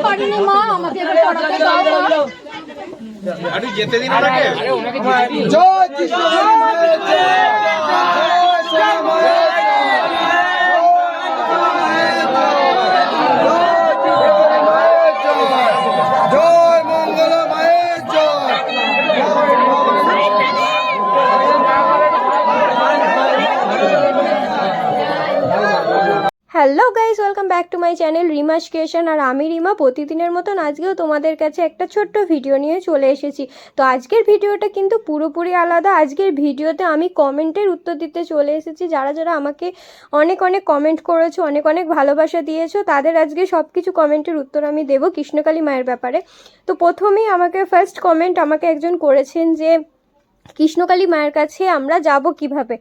পারিনি মা, আমাকে এবার পড়াতে দাও মা। আরে যেতে দিন ওনাকে। জয় কৃষ্ণ মায়ের জয়, জয় মায়ের জয় মঙ্গলা মায়ের জয়। Hello guys, welcome back to my channel Rima's creation. আর আমি রিমা প্রতিদিনের মতন আজকেও তোমাদের কাছে একটা ছোট্ট ভিডিও নিয়ে চলে এসেছি। তো আজকের ভিডিওটা কিন্তু পুরোপুরি আলাদা। আজকের ভিডিওতে আমি কমেন্টের উত্তর দিতে চলে এসেছি। যারা যারা আমাকে অনেক অনেক কমেন্ট করেছো, অনেক অনেক ভালোবাসা দিয়েছো, তাদের আজকে সব কিছু কমেন্টের উত্তর আমি দেবো কৃষ্ণকালী মায়ের ব্যাপারে। তো প্রথমেই আমাকে ফার্স্ট কমেন্ট আমাকে একজন করেছেন যে কৃষ্ণকালী মায়ের কাছে আমরা যাব কিভাবে।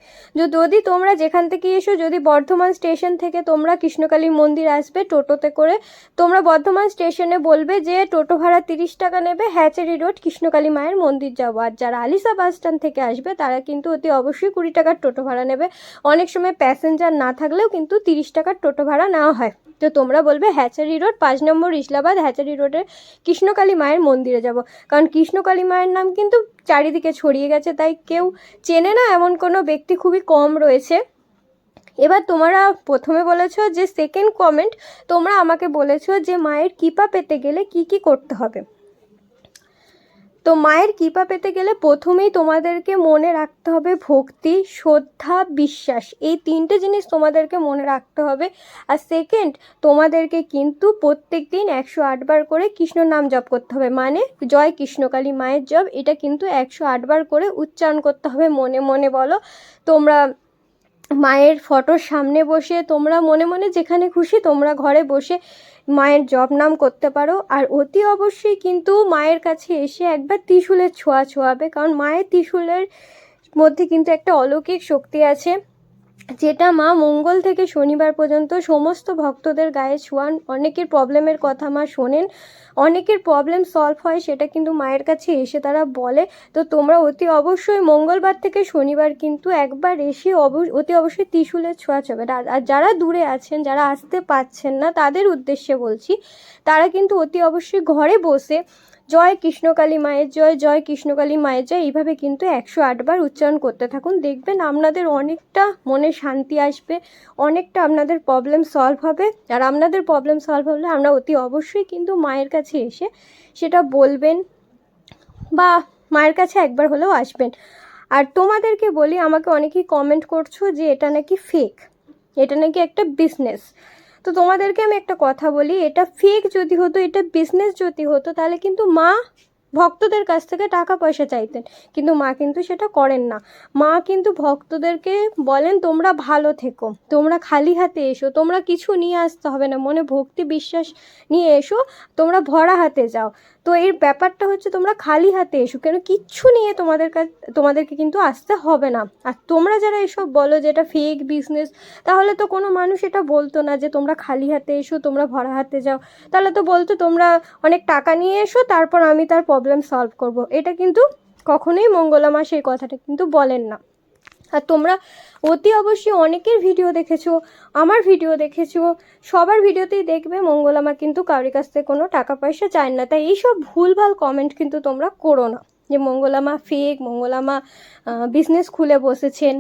যদি তোমরা যেখান থেকে এসো, যদি বর্ধমান স্টেশন থেকে তোমরা কৃষ্ণকালী মন্দির আসবে টোটোতে করে, তোমরা বর্ধমান স্টেশনে বলবে যে টোটো ভাড়া 30 টাকা নেবে, হ্যাচারি রোড কৃষ্ণকালী মায়ের মন্দির যাবো। আর যারা আলিশা বাস স্ট্যান্ড থেকে আসবে তারা কিন্তু অতি অবশ্যই 20 টাকার টোটো ভাড়া নেবে। অনেক সময় প্যাসেঞ্জার না থাকলেও কিন্তু 30 টাকার টোটো ভাড়া নেওয়া হয়। তো তোমরা বলবে হ্যাচারি রোড 5 নম্বর ইসলাবাদ, হ্যাচারি রোডের কৃষ্ণকালী মায়ের মন্দিরে যাব। কারণ কৃষ্ণকালী মায়ের নাম কিন্তু চারিদিকে ছড়িয়ে গেছে, তাই কেউ চেনে না এমন কোনো ব্যক্তি খুবই কম রয়েছে। এবার তোমরা প্রথমে বলেছো যে সেকেন্ড কমেন্ট, তোমরা আমাকে বলেছো যে মায়ের কৃপা পেতে গেলে কি কি করতে হবে। তো মায়ের কৃপা পেতে গেলে প্রথমেই তোমাদেরকে মনে রাখতে হবে ভক্তি, শ্রদ্ধা, বিশ্বাস। এই 3টে জিনিস তোমাদেরকে মনে রাখতে হবে। আর সেকেন্ড, তোমাদেরকে কিন্তু প্রত্যেক দিন 108 বার করে কৃষ্ণ নাম জপ করতে হবে। মানে জয় কৃষ্ণকালী মায়ের জপ, এটা কিন্তু 108 বার করে উচ্চারণ করতে হবে। মনে মনে বলো। তোমরা মায়ের ফটোর সামনে বসে, তোমরা মনে মনে যেখানে খুশি তোমরা ঘরে বসে মায়ের জপ নাম করতে পারো। আর অতি অবশ্যই কিন্তু মায়ের কাছে এসে একবার ত্রিশূলের ছোঁয়া ছোঁয়াবে। কারণ মায়ের ত্রিশূলের মধ্যে কিন্তু একটা অলৌকিক শক্তি আছে, যেটা মা মঙ্গল থেকে শনিবার পর্যন্ত সমস্ত ভক্তদের গায়ে ছোঁয়ান। অনেকের প্রবলেমের কথা মা শোনেন, অনেকের প্রবলেম সলভ হয়, সেটা কিন্তু মায়ের কাছে এসে তারা বলে। তো তোমরা অতি অবশ্যই মঙ্গলবার থেকে শনিবার কিন্তু একবার এসে অতি অবশ্যই ত্রিশূলের ছোঁয়া ছবে। আর যারা দূরে আছেন, যারা আসতে পারছেন না, তাদের উদ্দেশ্যে বলছি, তারা কিন্তু অতি অবশ্যই ঘরে বসে জয় কৃষ্ণকালী মায়ের জয়, জয় কৃষ্ণকালী মায়ের জয়, এইভাবে কিন্তু 108 বার উচ্চারণ করতে থাকুন। দেখবেন আপনাদের অনেকটা মনে শান্তি আসবে, অনেকটা আপনাদের প্রবলেম সলভ হবে। আর আপনাদের প্রবলেম সলভ হলে আমরা অতি অবশ্যই কিন্তু মায়ের কাছে এসে সেটা বলবেন বা মায়ের কাছে একবার হলেও আসবেন। আর তোমাদেরকে বলি, আমাকে অনেকেই কমেন্ট করছো যে এটা নাকি ফেক, এটা নাকি একটা বিজনেস। তো তোমাদেরকে আমি একটা কথা বলি, এটা ফেক যদি হতো, এটা বিজনেস যদি হতো, তাহলে কিন্তু মা ভক্তদের কাছ থেকে টাকা পয়সা চাইতেন। কিন্তু মা কিন্তু সেটা করেন না। মা কিন্তু ভক্তদেরকে বলেন তোমরা ভালো থেকো, তোমরা খালি হাতে এসো, তোমরা কিছু নিয়ে আসতে হবে না, মনে ভক্তি বিশ্বাস নিয়ে এসো, তোমরা ভরা হাতে যাও। তো এর ব্যাপারটা হচ্ছে তোমরা খালি হাতে এসো, কেন কিচ্ছু নিয়ে তোমাদেরকে কিন্তু আসতে হবে না। আর তোমরা যারা এসব বলো যে এটা ফেক বিজনেস, তাহলে তো কোনো মানুষ এটা বলতো না যে তোমরা খালি হাতে এসো, তোমরা ভরা হাতে যাও। তাহলে তো বলতো তোমরা অনেক টাকা নিয়ে এসো, তারপর আমি তার প্রবলেম সলভ করব। এটা কিন্তু কখনোই মঙ্গলা মা সেই কথাটা কিন্তু বলেন না। আর তোমরা অতি অবশ্যই অনেকের ভিডিও দেখেছো, আমার ভিডিও দেখেছো, সবার ভিডিওতেই দেখবে মঙ্গলা মা কিন্তু কারোর কাছ থেকে কোনো টাকা পয়সা চায় না। তাই এইসব ভুলভাল কমেন্ট কিন্তু তোমরা করো না যে মঙ্গলা মা ফেক, মঙ্গলা মা বিজনেস খুলে বসেছেন,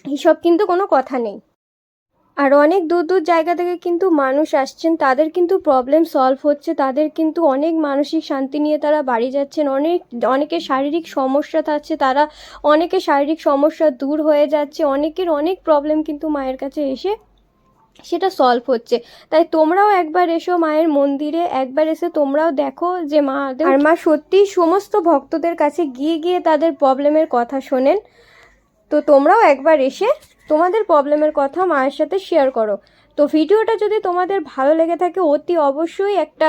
এইসব কিন্তু কোনো কথা নেই। আর অনেক দূর দূর জায়গা থেকে কিন্তু মানুষ আসছেন, তাদের কিন্তু প্রবলেম সলভ হচ্ছে, তাদের কিন্তু অনেক মানসিক শান্তি নিয়ে তারা বাড়ি যাচ্ছেন। অনেকের শারীরিক সমস্যা থাকছে, তারা অনেকের শারীরিক সমস্যা দূর হয়ে যাচ্ছে, অনেকের অনেক প্রবলেম কিন্তু মায়ের কাছে এসে সেটা সলভ হচ্ছে। তাই তোমরাও একবার এসো মায়ের মন্দিরে, একবার এসে তোমরাও দেখো যে মা, আর মা সত্যিই সমস্ত ভক্তদের কাছে গিয়ে গিয়ে তাদের প্রবলেমের কথা শোনেন। তো তোমরাও একবার এসে তোমাদের প্রবলেমের কথা মায়ের সাথে শেয়ার করো। তো ভিডিওটা যদি তোমাদের ভালো লেগে থাকে অতি অবশ্যই একটা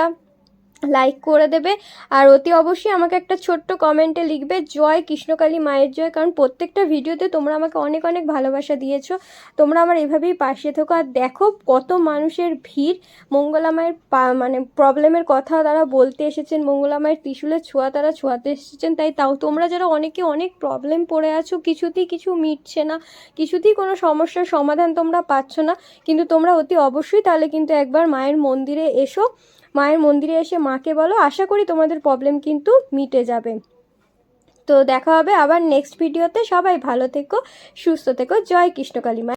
লাইক করে দেবে। আর অতি অবশ্যই আমাকে একটা ছোট্ট কমেন্টে লিখবে জয় কৃষ্ণকালী মায়ের জয়। কারণ প্রত্যেকটা ভিডিওতে তোমরা আমাকে অনেক অনেক ভালোবাসা দিয়েছো, তোমরা আমার এভাবেই পাশে থেকো। আর দেখো কত মানুষের ভিড়, মঙ্গলা মায়ের মানে প্রবলেমের কথা তারা বলতে এসেছেন, মঙ্গলা মায়ের ত্রিশূলের ছোঁয়া তারা ছোঁয়াতে এসেছেন। তাই তোমরা যারা অনেকে অনেক প্রবলেম পড়ে আছো, কিছুতেই কিছু মিটছে না, কিছুতেই কোনো সমস্যার সমাধান তোমরা পাচ্ছ না, কিন্তু তোমরা অতি অবশ্যই তাহলে কিন্তু একবার মায়ের মন্দিরে এসো। মায়ের মন্দিরে এসে মাকে বলো, আশা করি তোমাদের প্রবলেম কিন্তু মিটে যাবে। তো দেখা হবে আবার নেক্সট ভিডিওতে। সবাই ভালো থেকো, সুস্থ থেকো। জয় কৃষ্ণকালী মা।